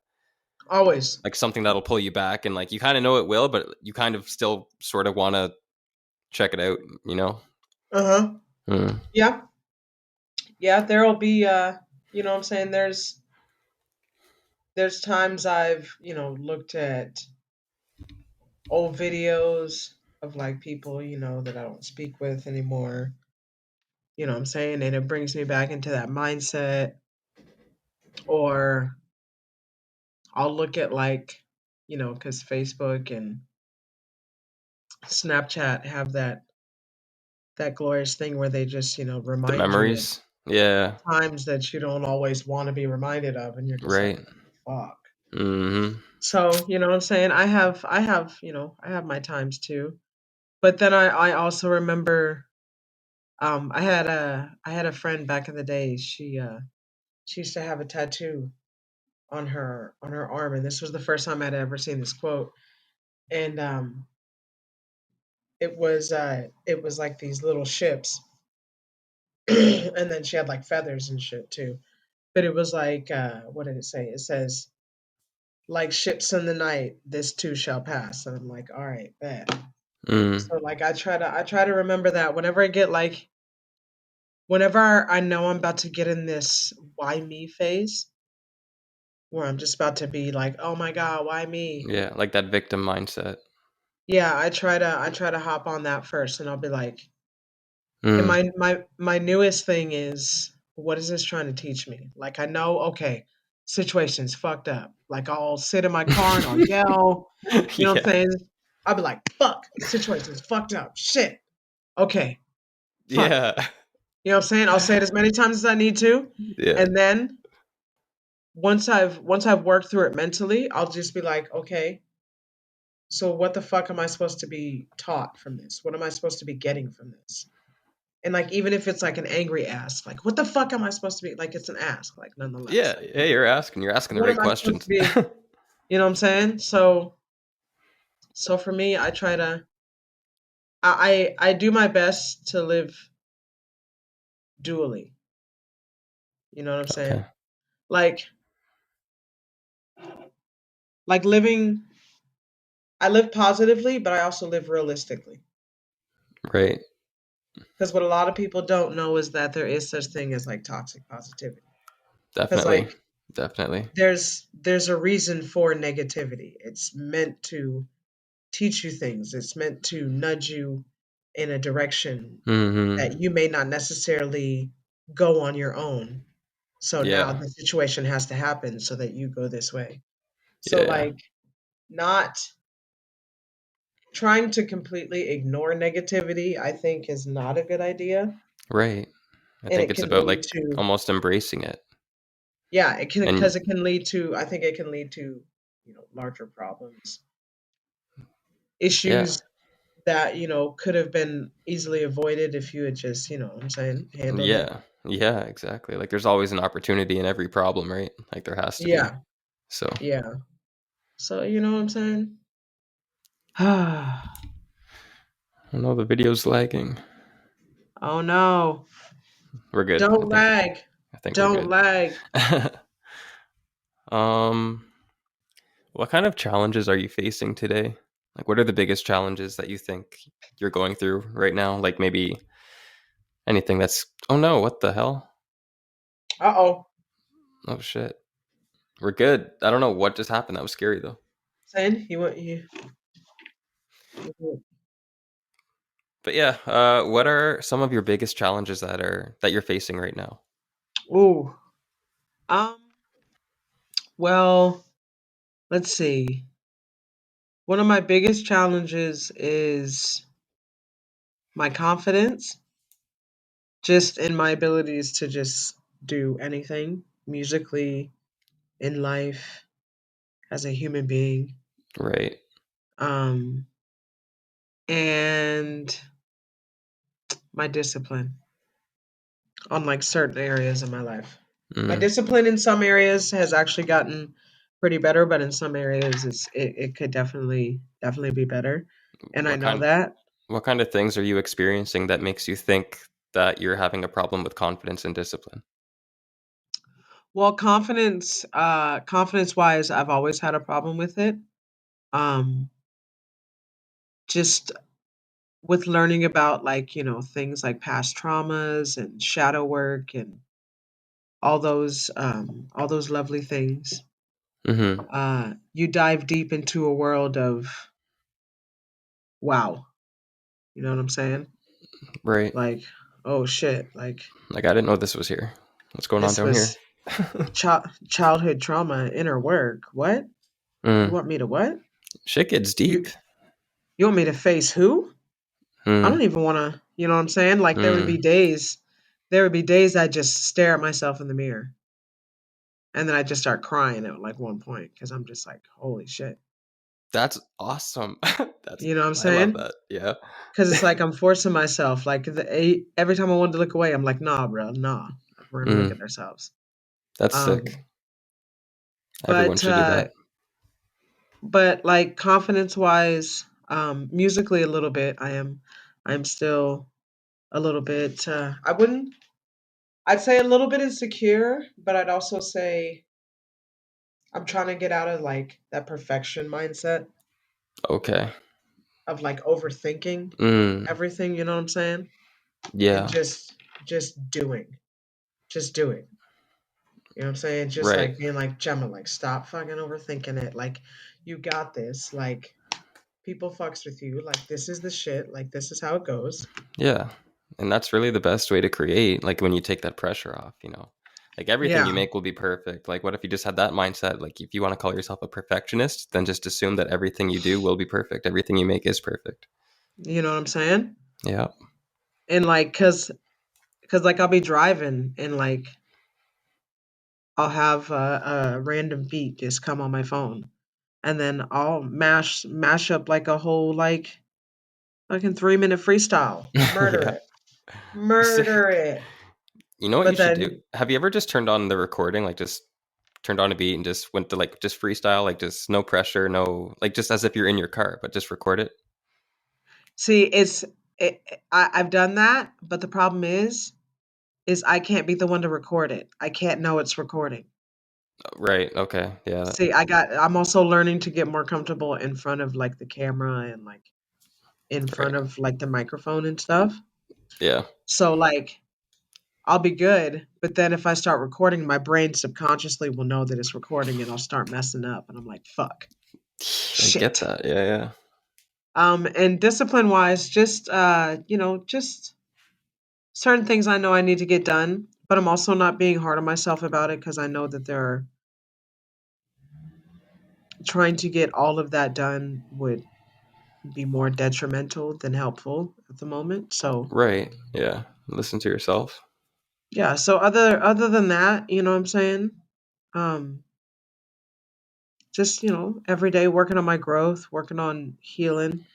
always. Like something that'll pull you back and like you kind of know it will, but you kind of still sort of want to check it out, you know? Uh-huh. Mm, Yeah. Yeah, there'll be you know what I'm saying? There's times I've, you know, looked at old videos of like people, you know, that I don't speak with anymore. You know what I'm saying? And it brings me back into that mindset or I'll look at like, because Facebook and Snapchat have that glorious thing where they just, The remind you of memories. Yeah. times that you don't always want to be reminded of, and you're just like, Right. fuck. Mm-hmm. So, you know what I'm saying? I have my times too. But then I also remember I had a friend back in the day. She used to have a tattoo on her arm, and this was the first time I'd ever seen this quote. And it was like these little ships, and then she had like feathers and shit too. But it was like what did it say? It says, like ships in the night, this too shall pass. And I'm like, all right, bet. Mm. So like I try to remember that whenever I know I'm about to get in this why me phase, where I'm just about to be like, oh my God, why me? Yeah, like that victim mindset. Yeah, I try to hop on that first, and I'll be like, and Mm. my newest thing is, what is this trying to teach me? Like I know, okay, situation's fucked up. Like I'll sit in my car and I'll yell, you know what I'm Yeah. saying? I'll be like, fuck, situation's fucked up. Shit. Okay, fuck. Yeah. You know what I'm saying? I'll say it as many times as I need to. Yeah. And then once I've worked through it mentally, I'll just be like, okay, so what the fuck am I supposed to be taught from this? What am I supposed to be getting from this? And like even if it's like an angry ask, like what the fuck am I supposed to be, like it's an ask, like nonetheless. Yeah. Like Yeah, you're asking the what right am I supposed to questions. be, you know what I'm saying? So for me, I do my best to live dually. You know what I'm Okay. saying? Like like living I live positively, but I also live realistically. Right. Because what a lot of people don't know is that there is such thing as like toxic positivity. Because Definitely. like Definitely. there's a reason for negativity. It's meant to teach you things. It's meant to nudge you in a direction Mm-hmm. that you may not necessarily go on your own. So now Yeah. the situation has to happen so that you go this way. So Yeah. like not trying to completely ignore negativity, I think is not a good idea. Right. I And think it it's can about lead like to, almost embracing it. yeah, it can, And because it can lead to, I think it can lead to, larger problems, yeah. issues that, could have been easily avoided if you had just, what I'm saying, handled it. Yeah. Yeah, exactly. Like there's always an opportunity in every problem, right? Like there has to be. Yeah. So, Yeah. So, you know what I'm saying? Oh I know the video's lagging. no. We're good. I Don't think lag. I think we're Don't good. lag. um what kind of challenges are you facing today? Like what are the biggest challenges that you think you're going through right now? Like maybe anything that's oh no, what the hell? Uh-oh. Oh shit. We're good. I don't know what just happened. That was scary though. Saying But yeah, what are some of your biggest challenges that you're facing right now? Ooh. Um, well, let's see. One of my biggest challenges is my confidence, just in my abilities to just do anything musically, in life, as a human being. Right. Um, and my discipline on like certain areas of my life. My Mm. discipline in some areas has actually gotten pretty better, but in some areas it could definitely be better. And I What know kind that. what kind of things are you experiencing that makes you think that you're having a problem with confidence and discipline? Well, confidence wise, I've always had a problem with it. Um, just with learning about like, things like past traumas and shadow work and all those lovely things. Mhm. You dive deep into a world of wow. You know what I'm saying? Right. Like, oh shit, like Like I didn't know this was here. What's going on this down was here? Childhood trauma, inner work. What? You Mm. want me to what? Shit gets deep. You want me to face who? I Mm. don't even want to, you know what I'm saying? Like Mm. there would be days I just stare at myself in the mirror and then I just start crying at like one point because I'm just like, holy shit. That's awesome. You know what I'm I love saying? that. Yeah. Because it's like I'm forcing myself. Like every time I wanted to look away, I'm like, nah, bro, nah. Like, we're gonna look Mm. at ourselves. That's sick. Um, Everyone but should do that. like confidence wise, musically a little bit. I'm still a little bit. I'd say a little bit insecure, but I'd also say I'm trying to get out of like that perfection mindset Okay. of like overthinking Mm. everything. You know what I'm saying? And Yeah. just doing. You know what I'm saying? Just Right. like being like Gemma, like stop fucking overthinking it. Like you got this. Like people fucks with you. Like this is the shit. Like this is how it goes. Yeah. And that's really the best way to create, like when you take that pressure off, you know. Like everything you Yeah, make will be perfect. Like what if you just had that mindset? Like if you want to call yourself a perfectionist, then just assume that everything you do will be perfect. Everything you make is perfect. you know what I'm saying? Yeah. And like, cause like I'll be driving and like I'll have a random beat just come on my phone, and then I'll mash up like a whole like fucking 3 minute freestyle, Yeah. murder it. You know what you But should do? then Have you ever just turned on the recording, like just turned on a beat and just went to like just freestyle, like just no pressure, no like just as if you're in your car, but just record it? see, I've done that, but the problem is I can't be the one to record it. I can't know it's recording. Right. Okay. Yeah. See, I'm also learning to get more comfortable in front of like the camera and like in Right. front of like the microphone and stuff. Yeah. So like I'll be good, but then if I start recording, my brain subconsciously will know that it's recording and I'll start messing up and I'm like, fuck. I get Shit. that. Yeah. Yeah. And discipline wise, just just certain things I know I need to get done, but I'm also not being hard on myself about it because I know that they're trying to get all of that done would be more detrimental than helpful at the moment. So Right. Yeah. Listen to yourself. yeah, so other than that, you know what I'm saying? Um just, every day working on my growth, working on healing.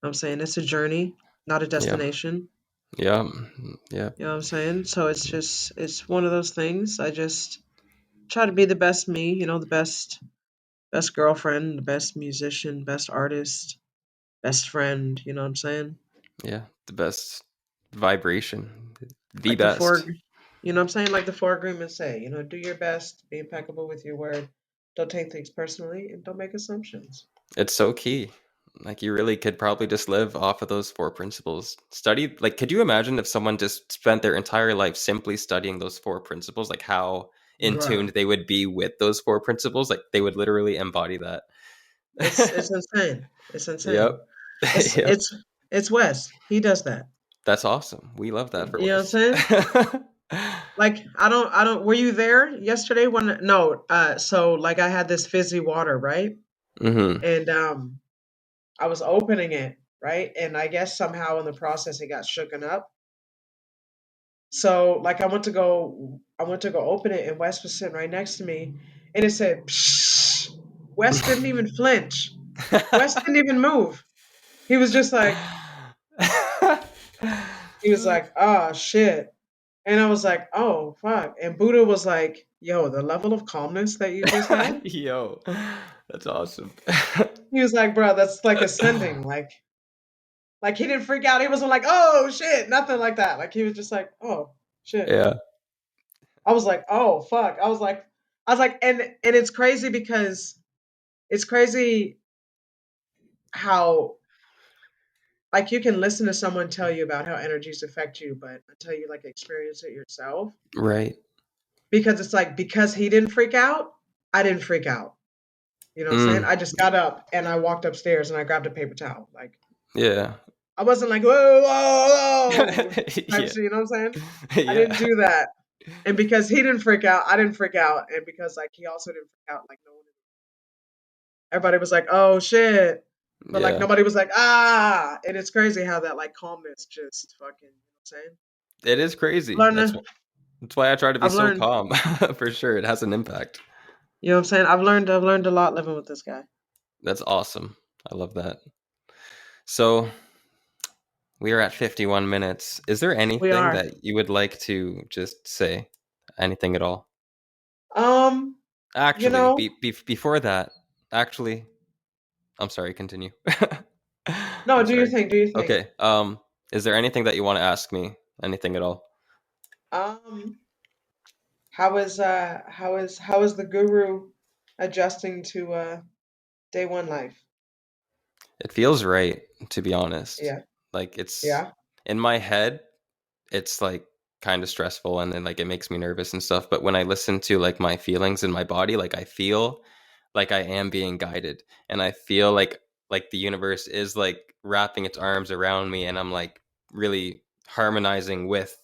I'm saying it's a journey, not a Yeah. destination. Yeah. Yeah. You know what I'm saying? So it's one of those things. I just try to be the best me, the best girlfriend, the best musician, best artist, best friend, you know what I'm saying? Yeah. The best vibration. The Like the best. four you know what I'm saying? Like the four agreements say, do your best, be impeccable with your word, don't take things personally, and don't make assumptions. It's so key. Like you really could probably just live off of those four principles. Study, like, could you imagine if someone just spent their entire life simply studying those four principles, like how in Bruh. tuned they would be with those four principles? Like they would literally embody that. It's insane. It's Yep. insane. It's Yep. it's it's Wes. He does that. That's awesome. We love that for You know what I'm Wes. saying? Like I don't were you there yesterday when no, so like I had this fizzy water, right? Mm-hmm. And I was opening it, right? And I guess somehow in the process it got shooken up. So like I went to go open it and Wes was sitting right next to me and it said Psh. Wes didn't even flinch. Wes didn't even move. He was just like he was like, "Oh shit." And I was like, "Oh fuck." And Buddha was like, "Yo, the level of calmness that you just had." Yo, that's awesome. He was like, "Bro, that's like ascending." Like he didn't freak out. He wasn't like, "Oh shit," nothing like that. Like he was just like, "Oh shit." Yeah. I was like, "Oh fuck." I was like, and it's crazy because it's crazy how like you can listen to someone tell you about how energies affect you, but until you like experience it yourself, Right. because it's like because he didn't freak out, I didn't freak out. You know what I'm saying? Mm. I just got up and I walked upstairs and I grabbed a paper towel. Like Yeah. I wasn't like whoa whoa whoa type Yeah. shit. You know what I'm saying? I didn't Yeah. do that. And because he didn't freak out, I didn't freak out, and because like he also didn't freak out, like no one, everybody was like, "Oh shit," but like Yeah, nobody was like, "Ah," and it's crazy how that like calmness just fucking. You know what I'm saying? it is crazy. That's Learning, that's why I try to be I've so learned. calm. For sure, it has an impact. You know what I'm saying? I've learned a lot living with this guy. That's awesome. I love that. So we are at 51 minutes. Is there We anything are. that you would like to just say? Anything at all? Um, you Actually, know, before that, actually, I'm sorry, continue. no, I'm do you sorry. think? Do you think? Okay. Is there anything that you want to ask me? Anything at all? Um, how is the guru adjusting to day one life? It feels right, to be honest. Yeah, Like it's yeah. in my head, it's like kind of stressful and then like it makes me nervous and stuff. But when I listen to like my feelings in my body, like I feel like I am being guided and I feel like the universe is like wrapping its arms around me and I'm like really harmonizing with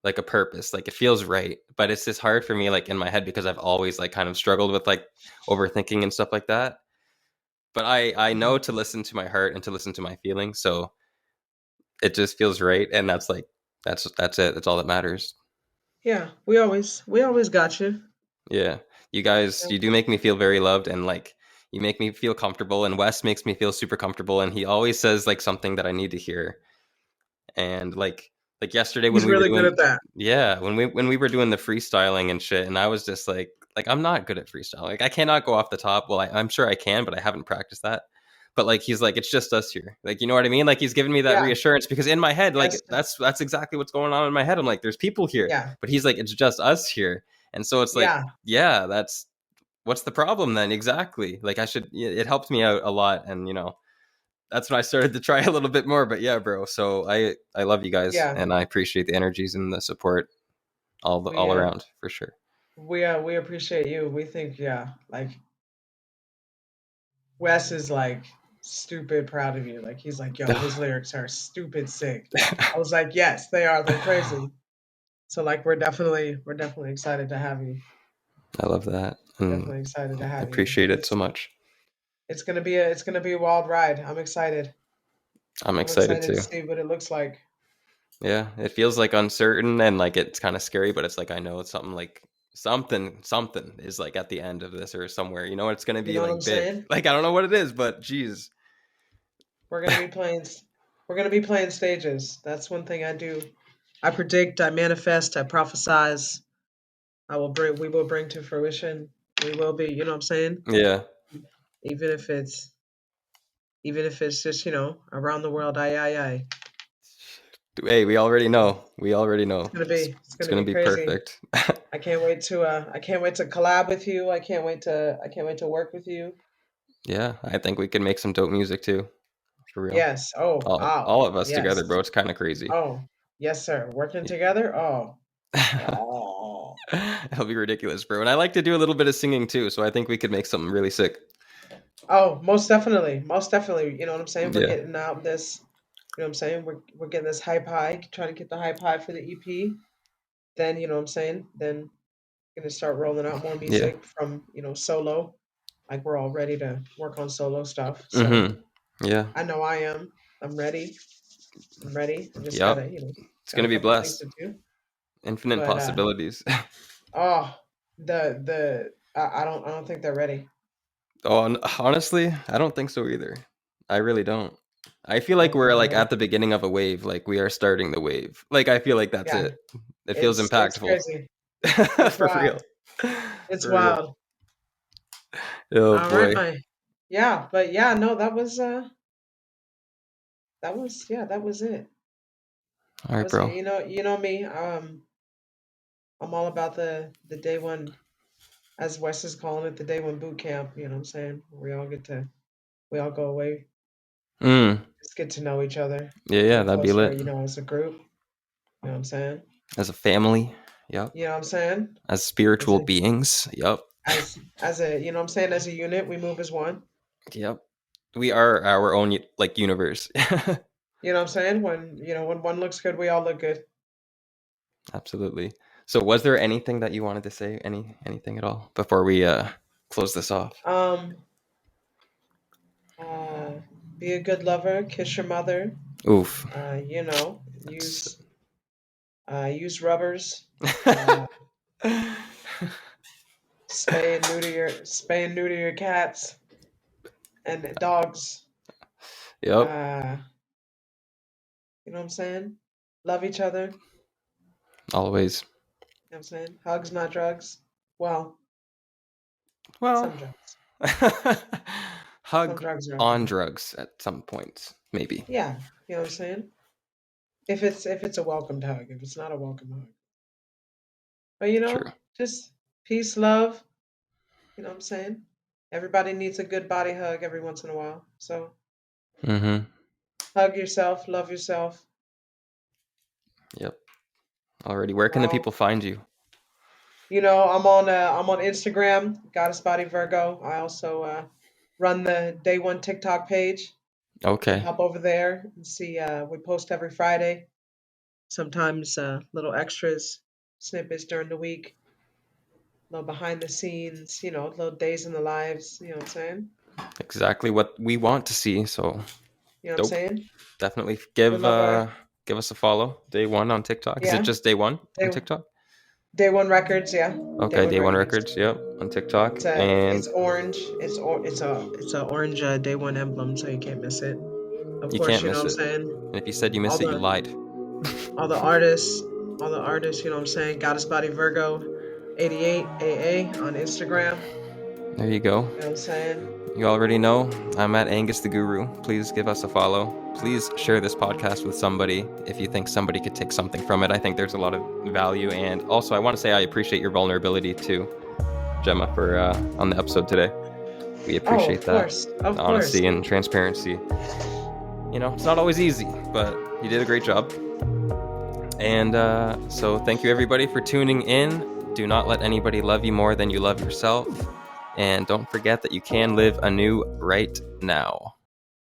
like a purpose. Like it feels right. But it's just hard for me like in my head because I've always like kind of struggled with like overthinking and stuff like that. But I know Mhm. to listen to my heart and to listen to my feelings. So it just feels right and that's like that's it. That's all that matters. Yeah, we always got you. Yeah. You guys, Yeah. you do make me feel very loved and like you make me feel comfortable and Wes makes me feel super comfortable and he always says like something that I need to hear. And like yesterday when He's we were really good doing at that. yeah, when we were doing the freestyling and shit and I was just like I'm not good at freestyle. Like I cannot go off the top. Well, I'm sure I can, but I haven't practiced that. But like he's like it's just us here. Like you know what I mean? Like he's giving me that Yeah. reassurance because in my head like Yes. that's exactly what's going on in my head. I'm like there's people here, Yeah. but he's like it's just us here. And so it's like Yeah. yeah, that's what's the problem then exactly? Like I should it helped me out a lot and that's when I started to try a little bit more. But yeah, bro. So I love you guys, Yeah. and I appreciate the energies and the support We all uh around for sure. we appreciate you. We think, yeah, like Wes is like stupid proud of you. Like he's like, yo, his lyrics are stupid sick. I was like, yes, they are. They're crazy. So like we're definitely excited to have you. I love that, and Definitely excited to I have you. appreciate it so It's much. it's gonna be a wild ride. I'm excited. I'm I'm excited excited to too. see what it looks like. Yeah, it feels like uncertain and like it's kind of scary, but it's like I know it's something like something is like at the end of this or somewhere. You know, it's gonna You be know what I'm like big. saying? Like I don't know what it is, but geez, We're gonna be playing. We're gonna be playing stages. That's one thing I do. I predict. I manifest. I prophesize. I will bring. We will bring to fruition. We will be. You know what I'm saying? yeah. Even if it's even if it's just around the world. Aye. Hey, we already So know. We already it's know. gonna be. It's It's gonna gonna be be crazy. perfect. I can't wait to. I can't wait to collab with you. I can't wait to. I can't wait to work with you. Yeah, I think we can make some dope music too, for real. Yes. Oh. All Oh. of us Yes. together, bro. It's kind of crazy. Oh. Yes, sir. Working together. Oh. Oh. It'll be ridiculous, bro. And I like to do a little bit of singing too, so I think we could make something really sick. Oh, most definitely. Most definitely. You know what I'm saying? We're Yeah. getting out this, what I'm saying? We're getting this hype high, trying to get the hype high for the EP. Then, you know what I'm saying? Then gonna start rolling out more Yeah. music from, solo. Like we're all ready to work on solo stuff. So Mm-hmm. Yeah. I know I am. I'm ready. I'm ready. I just Yep. gotta, It's got a gonna be couple things blessed. to do. Infinite But possibilities. oh, I don't think they're ready. Oh, honestly, I don't think so either. I really don't. I feel I like don't we're think they're like ready. at the beginning of a wave. Like we are starting the wave. Like I feel like that's Yeah, it. It feels it's impactful. crazy. It's For wild. real. It's For real. wild. Oh All right, boy. my yeah, but yeah, no, that was it. All That right, was it. bro. You know me. I'm all about the day one, as Wes is calling it, the day one boot camp. You know what I'm saying? We all go away, Mm. just get to know each other, Yeah, get that'd be closer. lit. As a group. You know what I'm saying? As a family. Yep. You know what I'm saying? As As spiritual a beings. Yep. as a you know what I'm saying? As a unit, we move as one. Yep. We are our own like universe. You know what I'm saying? When one looks good, we all look good. Absolutely. So was there anything that you wanted to say? Anything at all before we close this off? Um, be a good lover. Kiss your mother. Oof. You know, That's... use rubbers. Uh, spay and neuter your cats and dogs. Yep. You know what I'm saying? Love each other. You Always. know what I'm saying? Hugs, not drugs. Well, Well, some drugs. Some hug drugs are on okay. drugs at some points, maybe. Yeah, you know what I'm saying? If it's a welcomed hug, if it's not a welcome hug. But True. just peace, love, you know what I'm saying? Everybody needs a good body hug every once in a while. So Mm-hmm. hug yourself, love yourself. Yep. Alrighty. Where can the Well, people find you? I'm on Instagram, Goddess Body Virgo. I also run the DayWon TikTok page. You can Okay. hop over there and see. We post every Friday. Sometimes little extras, snippets during the week, little behind the scenes. Little days in the lives. You know what I'm saying? Exactly what we want to see. So You know what I'm dope. saying? Definitely We love our give us a follow. DayWon on TikTok. Is it yeah. just DayWon on Day TikTok? Day 1 Records, yeah. Day Okay, One DayWon Records. Records. Yep, on TikTok. It's And orange. It's a orange Day One emblem, so you can't miss it. Of you course, can't you know miss what I'm it. saying. And if you said you All missed it, you the lied. all the artists, all the artists, you know what I'm saying. Goddess Body Virgo, 88 AA on Instagram. There you go. You know what I'm saying. You already know, I'm at Angus the Guru. Please give us a follow. Please share this podcast with somebody if you think somebody could take something from it. I think there's a lot of value. And also, I want to say I appreciate your vulnerability too, Jemma, for on the episode today. We Oh, appreciate of that course, of course. honesty and transparency. It's not always easy, but you did a great job. And so thank you everybody for tuning in. Do not let anybody love you more than you love yourself. And don't forget that you can live anew right now.